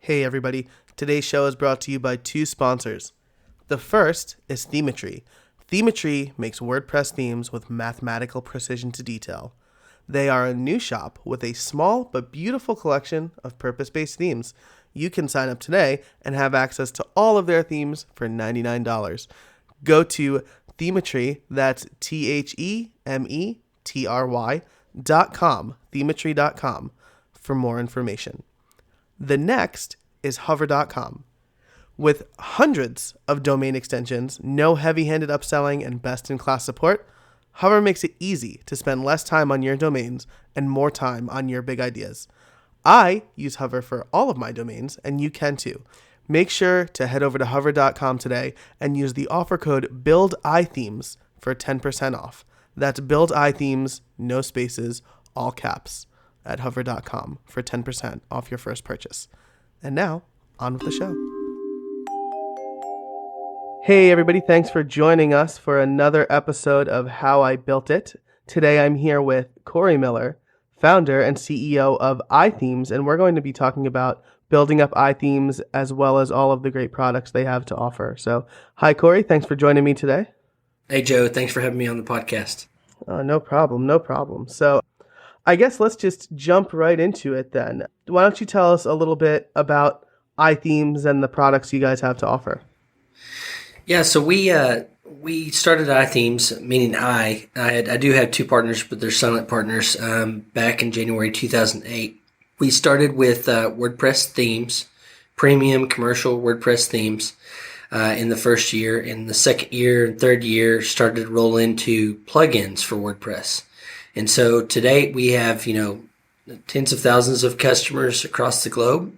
Hey everybody, today's show is brought to you by two sponsors. The first is Themetry. Themetry makes WordPress themes with mathematical precision to detail. They are a new shop with a small but beautiful collection of purpose-based themes. You can sign up today and have access to all of their themes for $99. Go to Themetry, that's Themetry.com, Themetry.com, for more information. The next is Hover.com. With hundreds of domain extensions, no heavy-handed upselling, and best-in-class support, Hover makes it easy to spend less time on your domains and more time on your big ideas. I use Hover for all of my domains, and you can too. Make sure to head over to Hover.com today and use the offer code BUILDIThemes for 10% off. That's BUILDIThemes, no spaces, all caps, at Hover.com for 10% off your first purchase. And now, on with the show. Hey everybody, thanks for joining us for another episode of How I Built It. Today I'm here with Cory Miller, founder and CEO of iThemes, and we're going to be talking about building up iThemes as well as all of the great products they have to offer. So, hi Cory, thanks for joining me today. Hey Joe, thanks for having me on the podcast. No problem. So, I guess let's just jump right into it then. Why don't you tell us a little bit about iThemes and the products you guys have to offer? Yeah, so we started iThemes, meaning I do have two partners, but they're silent partners, back in January 2008. We started with WordPress themes, premium commercial WordPress themes in the first year. In the second year and third year, started to roll into plugins for WordPress. And so today we have, tens of thousands of customers across the globe.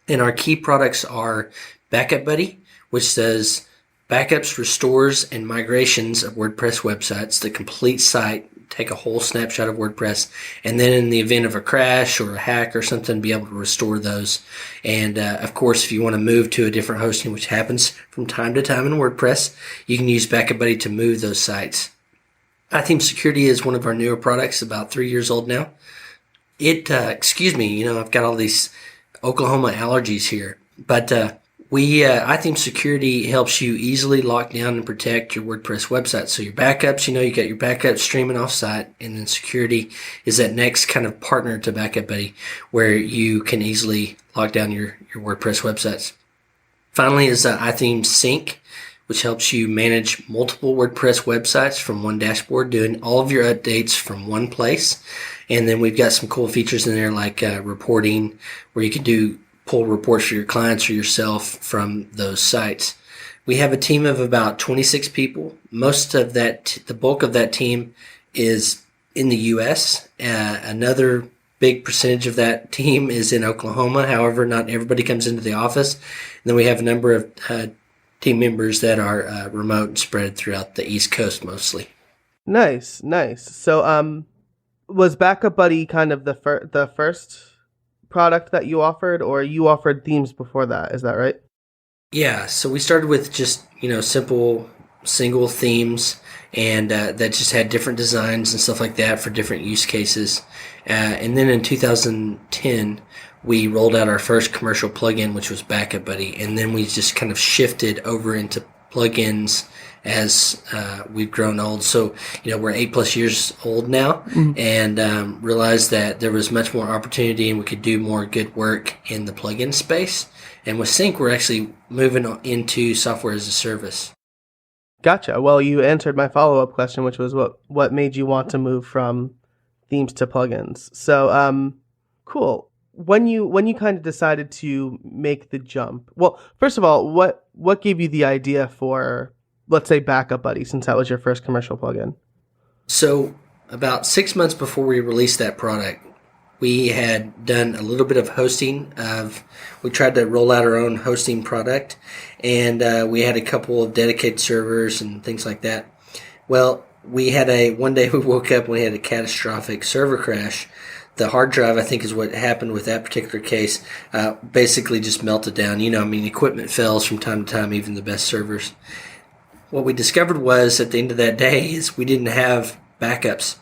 And our key products are Backup Buddy, which does backups, restores, and migrations of WordPress websites. The complete site, take a whole snapshot of WordPress, and then in the event of a crash or a hack or something, be able to restore those. And of course, if you want to move to a different hosting, which happens from time to time in WordPress, you can use Backup Buddy to move those sites. iThemes Security is one of our newer products, about 3 years old now. I've got all these Oklahoma allergies here, but iThemes Security helps you easily lock down and protect your WordPress website. So your backups, you got your backups streaming offsite, and then security is that next kind of partner to Backup Buddy where you can easily lock down your WordPress websites. Finally is iThemes Sync, which helps you manage multiple WordPress websites from one dashboard, doing all of your updates from one place. And then we've got some cool features in there like reporting, where you can pull reports for your clients or yourself from those sites. We have a team of about 26 people. Most of that, the bulk of that team is in the U.S. Another big percentage of that team is in Oklahoma. However, not everybody comes into the office. And then we have a number of team members that are remote and spread throughout the East Coast mostly. Nice. So, was Backup Buddy kind of the first product that you offered, or you offered themes before that? Is that right? Yeah. So we started with just simple single themes, and that just had different designs and stuff like that for different use cases. And then in 2010. We rolled out our first commercial plugin, which was Backup Buddy, and then we just kind of shifted over into plugins as we've grown old. So, we're 8+ years old now, and realized that there was much more opportunity and we could do more good work in the plugin space. And with Sync, we're actually moving into software as a service. Gotcha. Well, you answered my follow-up question, which was what made you want to move from themes to plugins. So, cool. When you kind of decided to make the jump, well, first of all, what gave you the idea for, let's say, Backup Buddy, since that was your first commercial plugin? So about 6 months before we released that product, we had done a little bit of hosting. We tried to roll out our own hosting product, and we had a couple of dedicated servers and things like that. Well, one day we woke up and we had a catastrophic server crash. The hard drive, I think, is what happened with that particular case, basically just melted down. Equipment fails from time to time, even the best servers. What we discovered was, at the end of that day, is we didn't have backups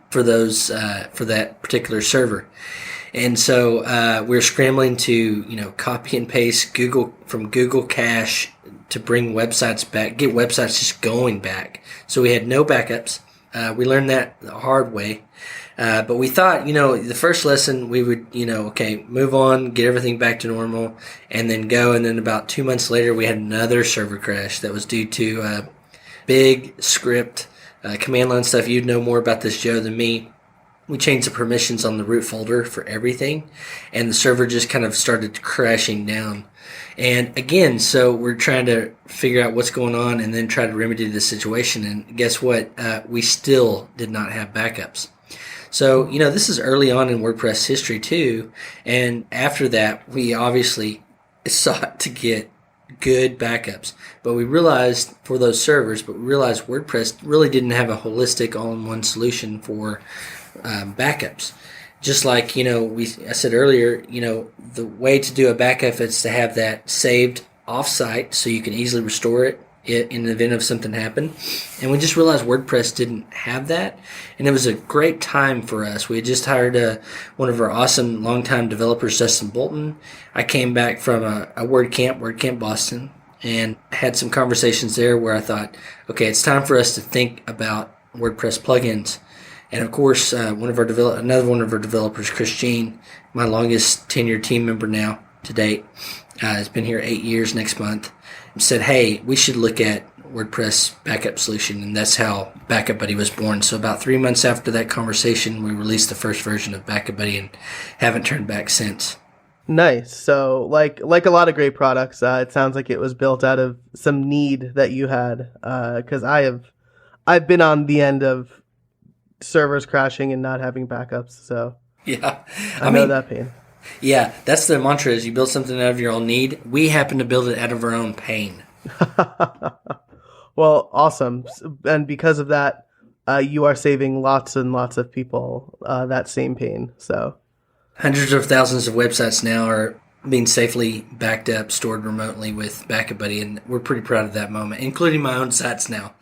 for that particular server. And so we're scrambling to, copy and paste from Google Cache to bring websites back, get websites just going back. So we had no backups. We learned that the hard way. But we thought, the first lesson we would, move on, get everything back to normal, and then go. And then about 2 months later, we had another server crash that was due to big script, command line stuff. You'd know more about this, Joe, than me. We changed the permissions on the root folder for everything, and the server just kind of started crashing down. And again, so we're trying to figure out what's going on and then try to remedy the situation. And guess what? We still did not have backups. So, this is early on in WordPress history too. And after that, we obviously sought to get good backups. But we realized for those servers, WordPress really didn't have a holistic all-in-one solution for backups. Just like, I said earlier, the way to do a backup is to have that saved offsite so you can easily restore it in the event of something happened. And we just realized WordPress didn't have that. And it was a great time for us. We had just hired one of our awesome longtime developers, Justin Bolton. I came back from a WordCamp Boston, and had some conversations there where I thought, okay, it's time for us to think about WordPress plugins. And of course, another one of our developers, Chris Jean, my longest tenured team member now to date, has been here 8 years next month, said, hey, we should look at WordPress backup solution. And that's how Backup Buddy was born. So about 3 months after that conversation, we released the first version of Backup Buddy and haven't turned back since. Nice. So like a lot of great products, it sounds like it was built out of some need that you had. Because I've been on the end of servers crashing and not having backups. So yeah, I know that pain. Yeah, that's the mantra, is you build something out of your own need. We happen to build it out of our own pain. Well, awesome. And because of that, you are saving lots and lots of people that same pain. So hundreds of thousands of websites now are being safely backed up, stored remotely with Backup Buddy, and we're pretty proud of that moment, including my own sites now.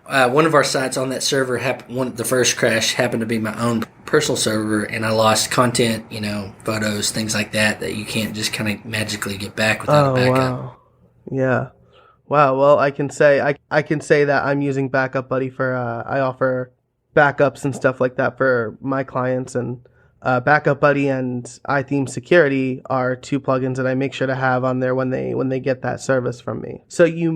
One of our sites on that server, the first crash happened to be my own personal server, and I lost content, photos, things like that you can't just kind of magically get back without a backup. Wow. Yeah. Wow. Well, I can say that I'm using Backup Buddy for I offer backups and stuff like that for my clients, and Backup Buddy and iThemes Security are two plugins that I make sure to have on there when they get that service from me. So you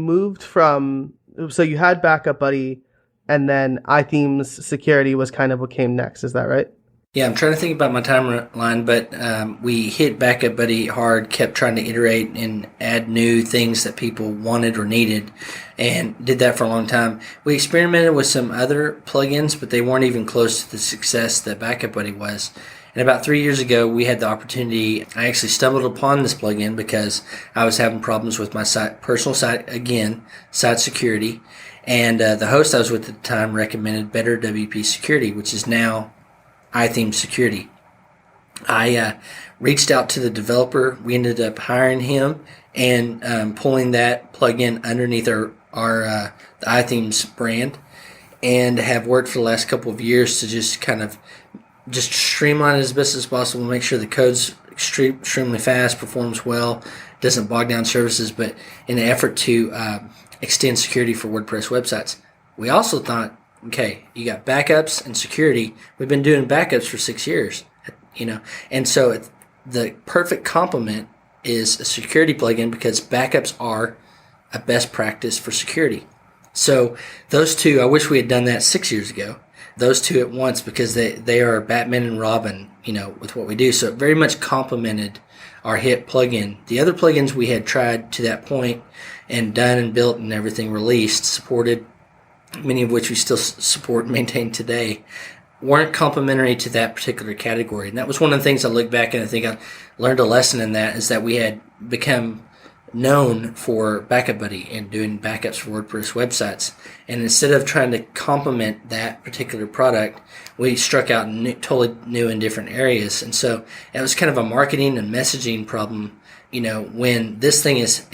had Backup Buddy, and then iThemes Security was kind of what came next. Is that right? Yeah, I'm trying to think about my timeline, but we hit Backup Buddy hard, kept trying to iterate and add new things that people wanted or needed, and did that for a long time. We experimented with some other plugins, but they weren't even close to the success that Backup Buddy was. And about 3 years ago, we had the opportunity. I actually stumbled upon this plugin because I was having problems with my personal site again, site security. And the host I was with at the time recommended Better WP Security, which is now iThemes Security. I reached out to the developer. We ended up hiring him and pulling that plugin underneath our the iThemes brand, and have worked for the last couple of years to just streamline it as best as possible, make sure the code's extremely fast, performs well, doesn't bog down services, but in an effort to extend security for WordPress websites. We also thought, okay, you got backups and security. We've been doing backups for 6 years, and so the perfect complement is a security plugin, because backups are a best practice for security. So those two, I wish we had done that 6 years ago. Those two at once, because they are Batman and Robin, with what we do. So it very much complemented our hit plugin. The other plugins we had tried to that point and done and built and everything released, supported, many of which we still support and maintain today, weren't complementary to that particular category. And that was one of the things I look back and I think I learned a lesson in that, is that we had become known for Backup Buddy and doing backups for WordPress websites. And instead of trying to complement that particular product, we struck out totally new and different areas. And so it was kind of a marketing and messaging problem, when this thing is,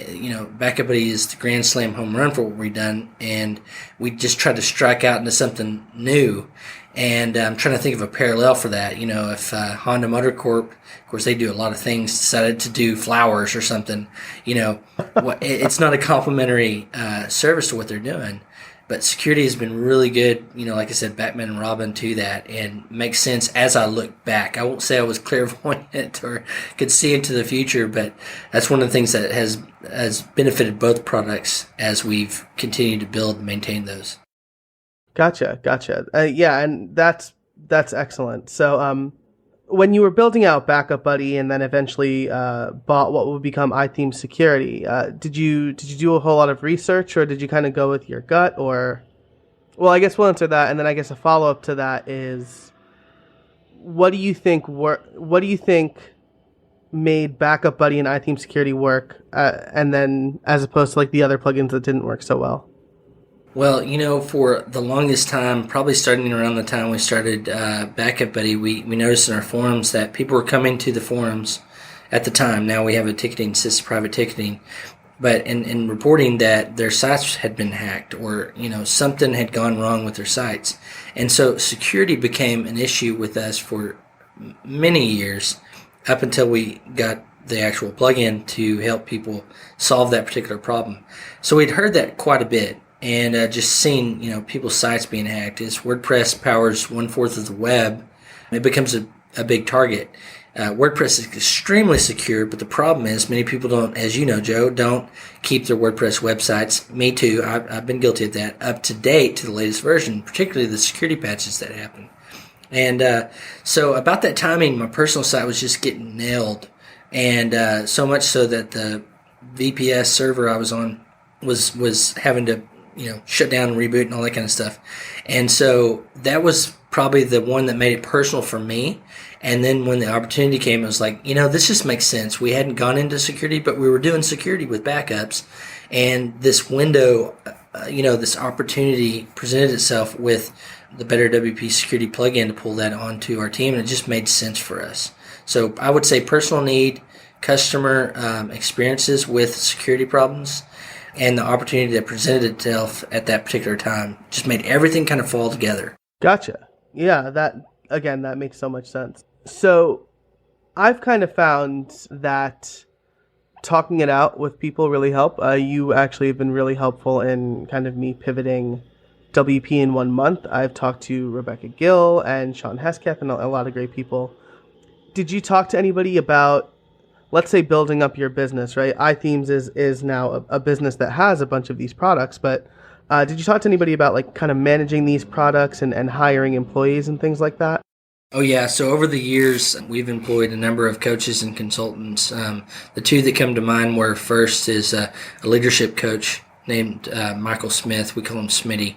Backup Buddy is the grand slam home run for what we've done. And we just tried to strike out into something new. And I'm trying to think of a parallel for that. If Honda Motor Corp, of course, they do a lot of things, decided to do flowers or something, it's not a complimentary service to what they're doing. But security has been really good, like I said, Batman and Robin to that, and makes sense as I look back. I won't say I was clairvoyant or could see into the future, but that's one of the things that has benefited both products as we've continued to build and maintain those. Gotcha. Yeah, and that's excellent. So, when you were building out Backup Buddy and then eventually bought what would become iThemes Security, did you do a whole lot of research, or did you kind of go with your gut? Or, well, I guess we'll answer that, and then I guess a follow up to that is, what do you think made Backup Buddy and iThemes Security work, and then as opposed to like the other plugins that didn't work so well? Well, for the longest time, probably starting around the time we started Backup Buddy, we noticed in our forums that people were coming to the forums at the time. Now we have a ticketing system, private ticketing, but in reporting that their sites had been hacked, or something had gone wrong with their sites. And so security became an issue with us for many years, up until we got the actual plugin to help people solve that particular problem. So we'd heard that quite a bit. And just seeing, people's sites being hacked. As WordPress powers 1/4 of the web, it becomes a big target. WordPress is extremely secure, but the problem is many people don't, as you know, Joe, don't keep their WordPress websites. Me too. I've been guilty of that. Up to date to the latest version, particularly the security patches that happen. And so about that timing, my personal site was just getting nailed, and so much so that the VPS server I was on was having to shut down and reboot and all that kind of stuff. And so that was probably the one that made it personal for me. And then when the opportunity came, it was like, this just makes sense. We hadn't gone into security, but we were doing security with backups. And this window, this opportunity presented itself with the Better WP Security plugin to pull that onto our team. And it just made sense for us. So I would say personal need, customer experiences with security problems, and the opportunity that presented itself at that particular time just made everything kind of fall together. Gotcha. Yeah, that makes so much sense. So I've kind of found that talking it out with people really help. You actually have been really helpful in kind of me pivoting WP in 1 month. I've talked to Rebecca Gill and Sean Hesketh and a lot of great people. Did you talk to anybody about, let's say, building up your business, right? iThemes is now a business that has a bunch of these products, but did you talk to anybody about like kind of managing these products and hiring employees and things like that? Oh yeah, so over the years, we've employed a number of coaches and consultants. The two that come to mind were, first is a leadership coach named Michael Smith. We call him Smitty.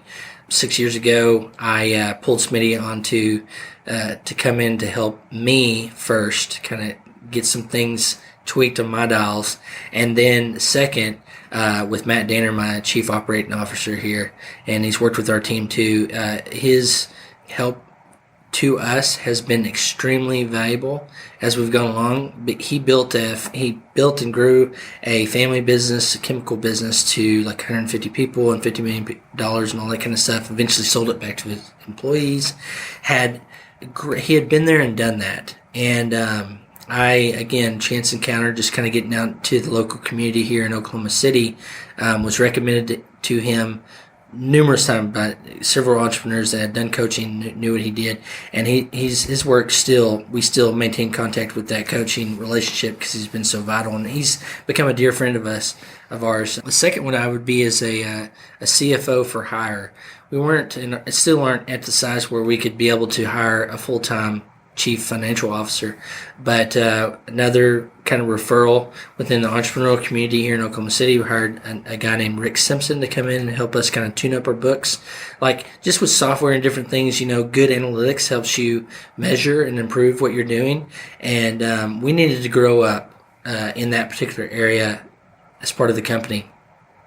6 years ago, I pulled Smitty onto to come in to help me first, kind of get some things tweaked on my dials. And then second, with Matt Danner, my chief operating officer here, and he's worked with our team too. His help to us has been extremely valuable as we've gone along. But he built and grew a family business, a chemical business, to like 150 people and $50 million and all that kind of stuff. Eventually sold it back to his employees. He had been there and done that. And I, again, chance encounter, just kind of getting out to the local community here in Oklahoma City, was recommended to him numerous times by several entrepreneurs that had done coaching, knew what he did, and his work we still maintain contact with that coaching relationship because he's been so vital, and he's become a dear friend of ours. The second one I would be is a CFO for hire. We weren't and still aren't at the size where we could be able to hire a full-time chief financial officer, but another kind of referral within the entrepreneurial community here in Oklahoma City. We hired a guy named Rick Simpson to come in and help us kind of tune up our books. Like, just with software and different things, good analytics helps you measure and improve what you're doing, and we needed to grow up in that particular area as part of the company.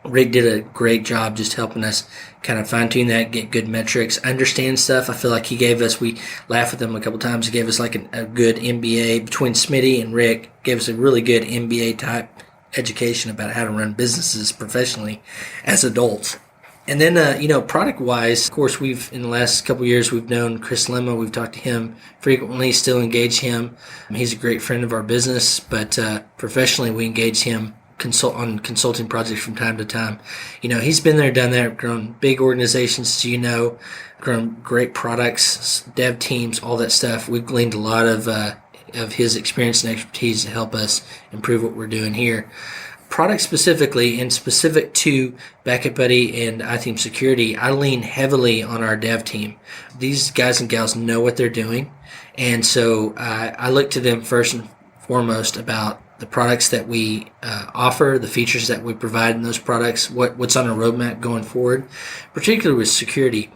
Rick did a great job just helping us kind of fine-tune that, get good metrics, understand stuff. I feel like we laughed with him a couple times. He gave us like a good MBA between Smitty and Rick, gave us a really good MBA type education about how to run businesses professionally as adults. And then, product wise, of course, in the last couple of years, we've known Chris Lemma. We've talked to him frequently, still engage him. He's a great friend of our business, but professionally, we engage him on consulting projects from time to time. He's been there, done that, grown big organizations, grown great products, dev teams, all that stuff. We've gleaned a lot of his experience and expertise to help us improve what we're doing here. Product specifically, and specific to Backup Buddy and iThemes Security, I lean heavily on our dev team. These guys and gals know what they're doing, and so I look to them first and foremost about the products that we offer, the features that we provide in those products, what's on our roadmap going forward, particularly with security.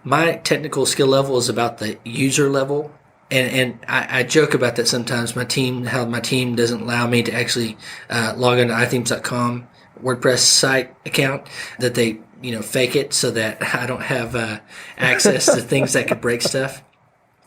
My technical skill level is about the user level. And I joke about that sometimes. How my team doesn't allow me to actually log into iThemes.com WordPress site account, that they fake it so that I don't have access to things that could break stuff.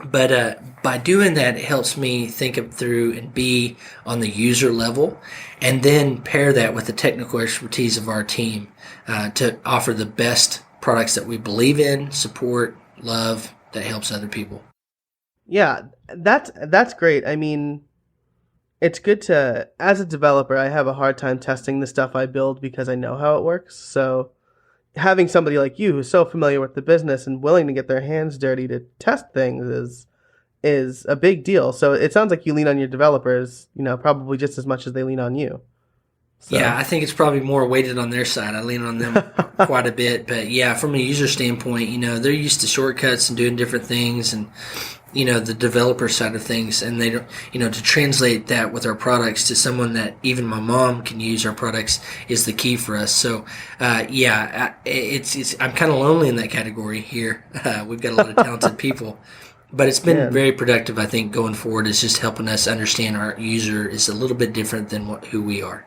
But by doing that, it helps me think it through and be on the user level, and then pair that with the technical expertise of our team to offer the best products that we believe in, support, love, that helps other people. Yeah, that's great. I mean, it's good to, as a developer, I have a hard time testing the stuff I build because I know how it works. So having somebody like you who's so familiar with the business and willing to get their hands dirty to test things is a big deal. So it sounds like you lean on your developers, probably just as much as they lean on you. So. Yeah, I think it's probably more weighted on their side. I lean on them quite a bit. But yeah, from a user standpoint, they're used to shortcuts and doing different things, and the developer side of things, and they don't, to translate that with our products to someone that even my mom can use our products is the key for us. So, it's I'm kind of lonely in that category here. We've got a lot of talented people, but it's been very productive. I think going forward is just helping us understand our user is a little bit different than who we are.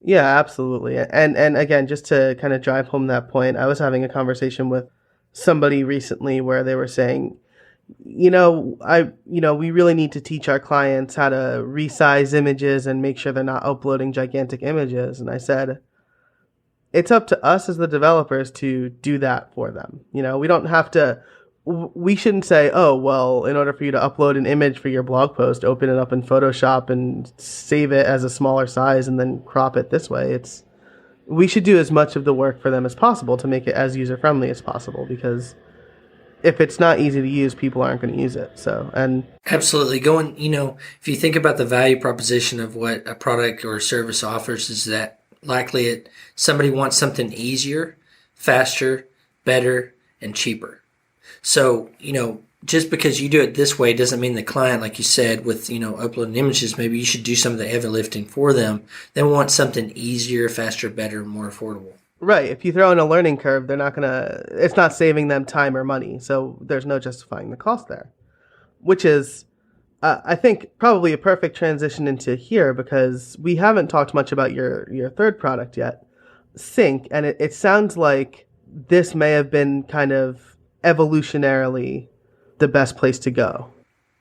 Yeah, absolutely. And again, just to kind of drive home that point, I was having a conversation with somebody recently where they were saying, we really need to teach our clients how to resize images and make sure they're not uploading gigantic images. And I said, it's up to us as the developers to do that for them. We don't have to, we shouldn't say, oh, well, in order for you to upload an image for your blog post, open it up in Photoshop and save it as a smaller size and then crop it this way. We should do as much of the work for them as possible to make it as user-friendly as possible, because if it's not easy to use, people aren't going to use it. So, and absolutely if you think about the value proposition of what a product or a service offers, is that likely somebody wants something easier, faster, better, and cheaper. So, just because you do it this way doesn't mean the client, like you said, with, uploading images, maybe you should do some of the heavy lifting for them. They want something easier, faster, better, more affordable. Right. If you throw in a learning curve, it's not saving them time or money. So there's no justifying the cost there, which is, I think, probably a perfect transition into here, because we haven't talked much about your third product yet, Sync. And it sounds like this may have been kind of evolutionarily the best place to go.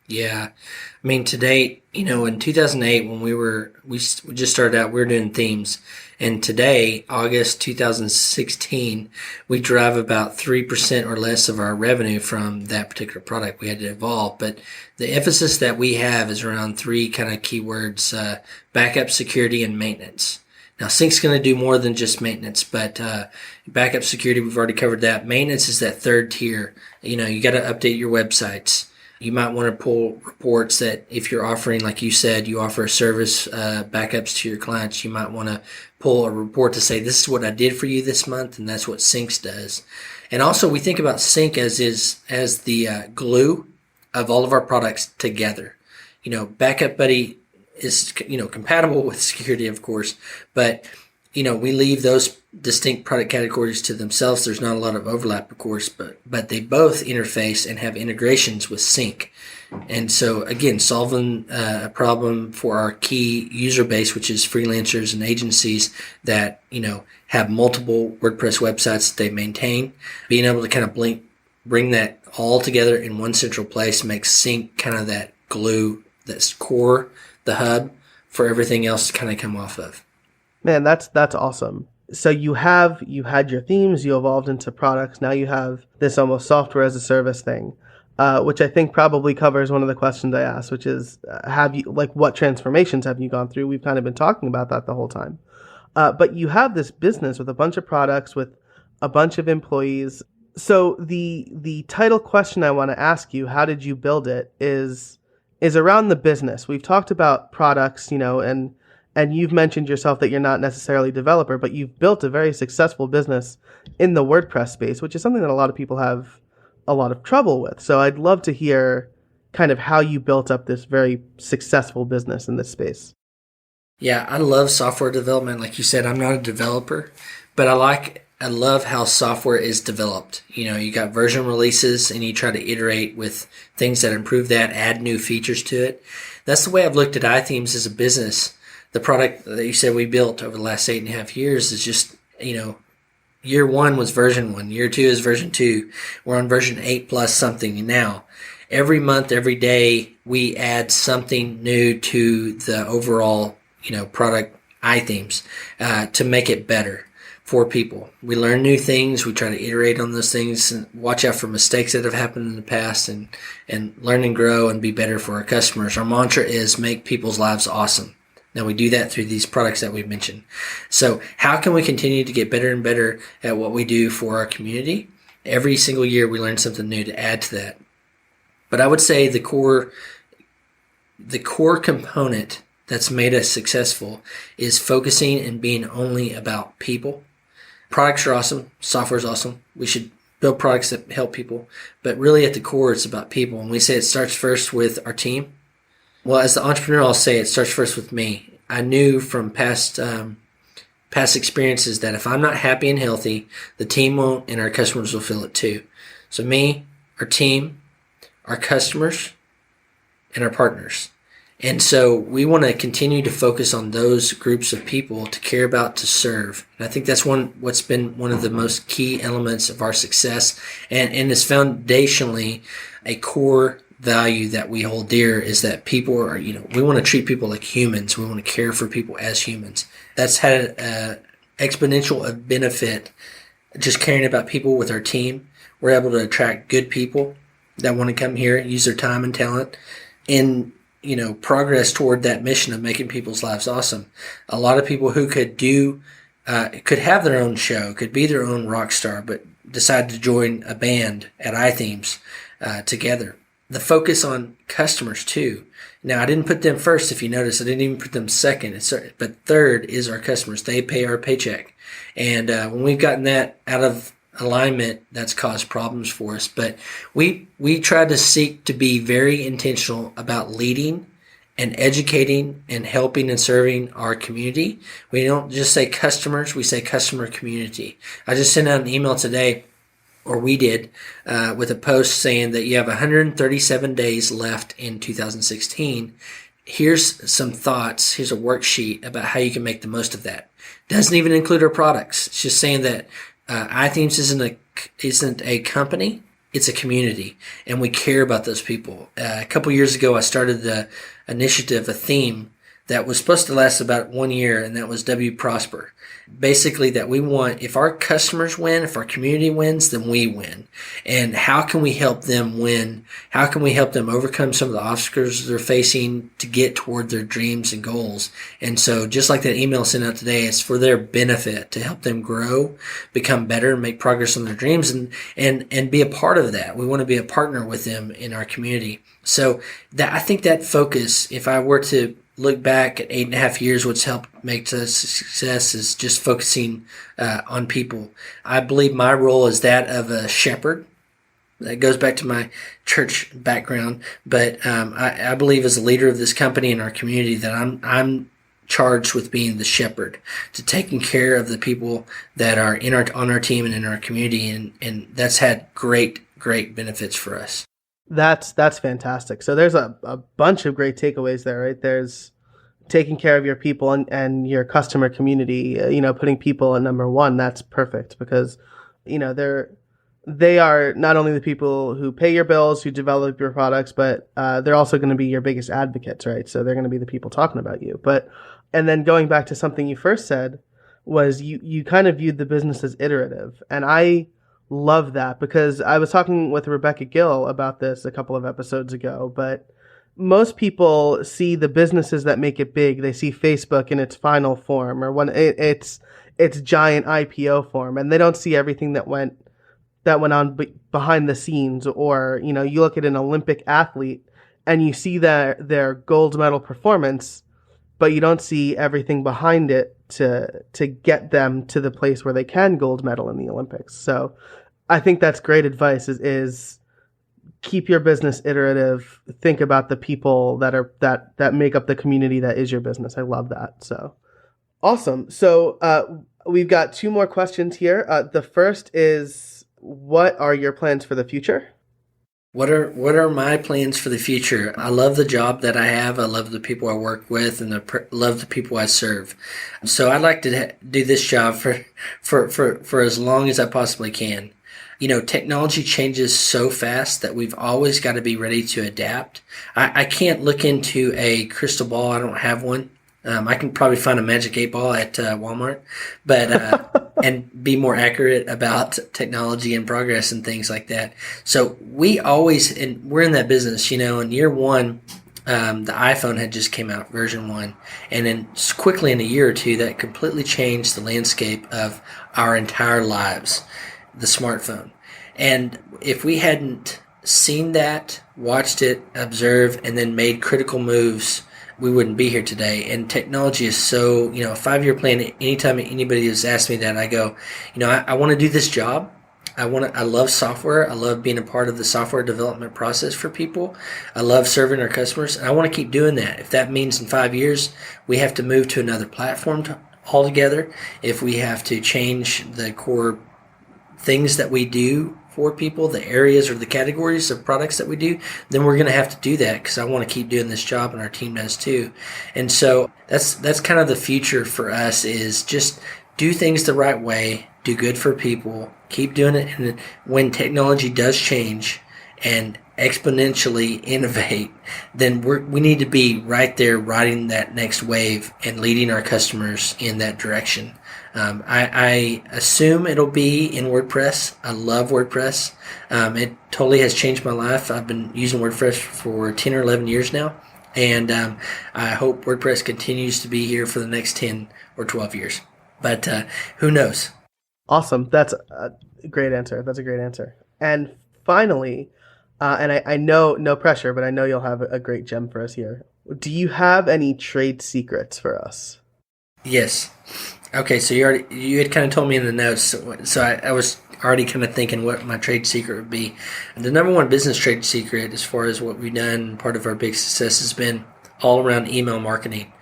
Yeah. I mean, to date, in 2008, when we just started out, we were doing themes. And today, August 2016, we drive about 3% or less of our revenue from that particular product. We had to evolve. But the emphasis that we have is around three kind of keywords: backup, security, and maintenance. Now, Sync's going to do more than just maintenance, but backup security, we've already covered that. Maintenance is that third tier. You got to update your websites. You might want to pull reports that if you're offering, like you said, you offer a service backups to your clients, you might want to pull a report to say, this is what I did for you this month, and that's what Sync does. And also, we think about Sync as the glue of all of our products together. Backup Buddy is compatible with security, of course, but we leave those distinct product categories to themselves. There's not a lot of overlap, of course, but they both interface and have integrations with Sync. And so, again, solving a problem for our key user base, which is freelancers and agencies that have multiple WordPress websites that they maintain. Being able to kind of bring that all together in one central place makes Sync kind of that glue, that's core, the hub for everything else to kind of come off of. Man, that's awesome. So you had your themes, you evolved into products. Now you have this almost software as a service thing, which I think probably covers one of the questions I asked, which is, have you, like, what transformations have you gone through? We've kind of been talking about that the whole time. But you have this business with a bunch of products, with a bunch of employees. So the title question I want to ask you, how did you build it, is around the business. We've talked about products, and you've mentioned yourself that you're not necessarily a developer, but you've built a very successful business in the WordPress space, which is something that a lot of people have a lot of trouble with. So I'd love to hear kind of how you built up this very successful business in this space. Yeah, I love software development. Like you said, I'm not a developer, but I love how software is developed. You got version releases and you try to iterate with things that improve that, add new features to it. That's the way I've looked at iThemes as a business. The product that you said we built over the last 8.5 years is just, year one was version one, year two is version two. We're on version 8 plus something now. Every month, every day, we add something new to the overall, product iThemes to make it better for people. We learn new things. We try to iterate on those things and watch out for mistakes that have happened in the past and learn and grow and be better for our customers. Our mantra is make people's lives awesome. Now we do that through these products that we've mentioned. So how can we continue to get better and better at what we do for our community? Every single year we learn something new to add to that. But I would say the core component that's made us successful is focusing and being only about people. Products are awesome. Software is awesome. We should build products that help people. But really at the core, it's about people. And we say it starts first with our team. Well, as the entrepreneur, I'll say it starts first with me. I knew from past experiences that if I'm not happy and healthy, the team won't and our customers will feel it too. So me, our team, our customers, and our partners. And so we want to continue to focus on those groups of people to care about, to serve. And I think that's what's been one of the most key elements of our success. And is foundationally a core value that we hold dear is that people are, we want to treat people like humans. We want to care for people as humans. That's had an exponential benefit just caring about people with our team. We're able to attract good people that want to come here, use their time and talent, and progress toward that mission of making people's lives awesome. A lot of people who could have their own show, could be their own rock star, but decide to join a band at iThemes together. The focus on customers too. Now, I didn't put them first. If you notice, I didn't even put them second. But third is our customers. They pay our paycheck. And when we've gotten that out of alignment, that's caused problems for us. But we try to seek to be very intentional about leading and educating and helping and serving our community. We don't just say customers, we say customer community. I just sent out an email today, or we did, with a post saying that you have 137 days left in 2016. Here's some thoughts. Here's a worksheet about how you can make the most of that. Doesn't even include our products. It's just saying that iThemes isn't a company, it's a community, and we care about those people. A couple years ago, I started the initiative, a theme that was supposed to last about 1 year, and that was W Prosper. Basically, that we want, if our customers win, if our community wins, then we win. And how can we help them win? How can we help them overcome some of the obstacles they're facing to get toward their dreams and goals? And so just like that email sent out today, it's for their benefit to help them grow, become better, make progress on their dreams, and be a part of that. We want to be a partner with them in our community. So I think that focus, if I were to look back at 8.5 years, what's helped make us success is just focusing on people. I believe my role is that of a shepherd. That goes back to my church background, but I believe as a leader of this company and our community that I'm charged with being the shepherd, to taking care of the people that are on our team and in our community, and that's had great benefits for us. That's fantastic. So there's a bunch of great takeaways there, right? There's taking care of your people and your customer community, putting people at number one. That's perfect because, they are not only the people who pay your bills, who develop your products, but they're also going to be your biggest advocates, right? So they're going to be the people talking about you. And then going back to something you first said, was you kind of viewed the business as iterative. And I love that because I was talking with Rebecca Gill about this a couple of episodes ago, but most people see the businesses that make it big. They see Facebook in its final form or when its giant IPO form, and they don't see everything that went on behind the scenes. Or you look at an Olympic athlete and you see their gold medal performance, but you don't see everything behind it to get them to the place where they can gold medal in the Olympics. So I think that's great advice is keep your business iterative. Think about the people that make up the community that is your business. I love that. So awesome. So we've got two more questions here. The first is, what are your plans for the future? What are my plans for the future? I love the job that I have. I love the people I work with, and love the people I serve. So I'd like to do this job for as long as I possibly can. Technology changes so fast that we've always got to be ready to adapt. I can't look into a crystal ball. I don't have one. I can probably find a magic 8-ball at Walmart, but and be more accurate about technology and progress and things like that. So we're in that business. In year one, the iPhone had just came out, version 1, and then quickly in a year or two, that completely changed the landscape of our entire lives, the smartphone. And if we hadn't seen that, watched it, observed, and then made critical moves, we wouldn't be here today. And technology is so, a 5-year plan. Anytime anybody has asked me that, I go, I want to do this job. I love software. I love being a part of the software development process for people. I love serving our customers, and I want to keep doing that. If that means in 5 years we have to move to another platform altogether, if we have to change the core things that we do for people, the areas or the categories of products that we do, then we're going to have to do that because I want to keep doing this job, and our team does too. And so that's kind of the future for us, is just do things the right way, do good for people, keep doing it. And when technology does change and exponentially innovate, then we need to be right there riding that next wave and leading our customers in that direction. I assume it'll be in WordPress. I love WordPress. It totally has changed my life. I've been using WordPress for 10 or 11 years now, and I hope WordPress continues to be here for the next 10 or 12 years. But who knows? Awesome. That's a great answer. That's a great answer. And finally, and I know, no pressure, but I know you'll have a great gem for us here. Do you have any trade secrets for us? Yes. Okay, so you had kind of told me in the notes, so I was already kind of thinking what my trade secret would be. And the number one business trade secret, as far as what we've done, part of our big success, has been all around email marketing.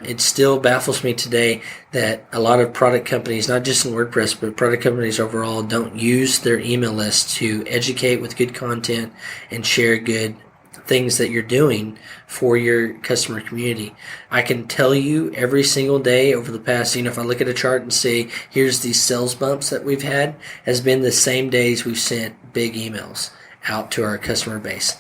It still baffles me today that a lot of product companies, not just in WordPress, but product companies overall, don't use their email list to educate with good content and share good things that you're doing for your customer community. I can tell you every single day over the past, if I look at a chart and say, here's these sales bumps that we've had, has been the same days we've sent big emails out to our customer base.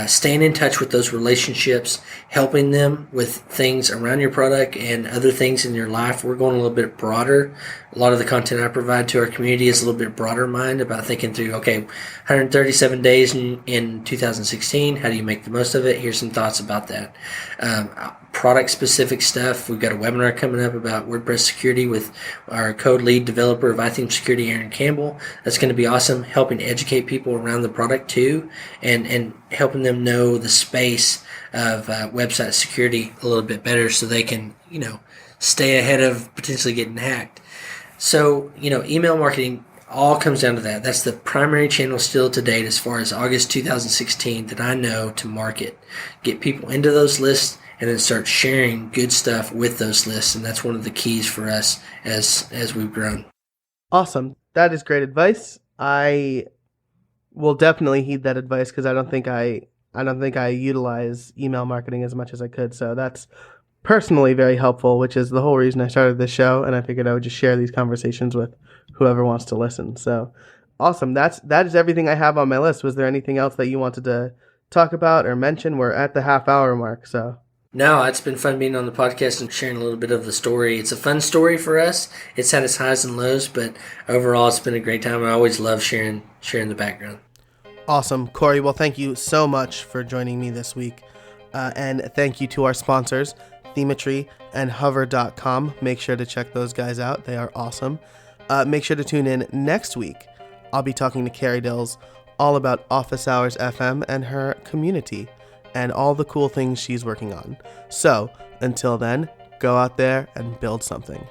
Staying in touch with those relationships, helping them with things around your product and other things in your life. We're going a little bit broader. A lot of the content I provide to our community is a little bit broader mind about thinking through, okay, 137 days in 2016. How do you make the most of it? Here's some thoughts about that. Product specific stuff. We've got a webinar coming up about WordPress security with our code lead developer of iThemes Security, Aaron Campbell. That's going to be awesome, helping educate people around the product too, and helping them know the space of website security a little bit better so they can, stay ahead of potentially getting hacked. So, email marketing all comes down to that. That's the primary channel still to date as far as August 2016 that I know to market. Get people into those lists and then start sharing good stuff with those lists. And that's one of the keys for us as we've grown. Awesome. That is great advice. I will definitely heed that advice because I don't think I utilize email marketing as much as I could. So that's personally very helpful, which is the whole reason I started this show. And I figured I would just share these conversations with whoever wants to listen. So awesome. That is everything I have on my list. Was there anything else that you wanted to talk about or mention? We're at the half-hour mark, so. No, it's been fun being on the podcast and sharing a little bit of the story. It's a fun story for us. It's had its highs and lows, but overall, it's been a great time. I always love sharing the background. Awesome. Cory, well, thank you so much for joining me this week. And thank you to our sponsors, Themetry and Hover.com. Make sure to check those guys out. They are awesome. Make sure to tune in next week. I'll be talking to Carrie Dills all about Office Hours FM and her community and all the cool things she's working on. So, until then, go out there and build something.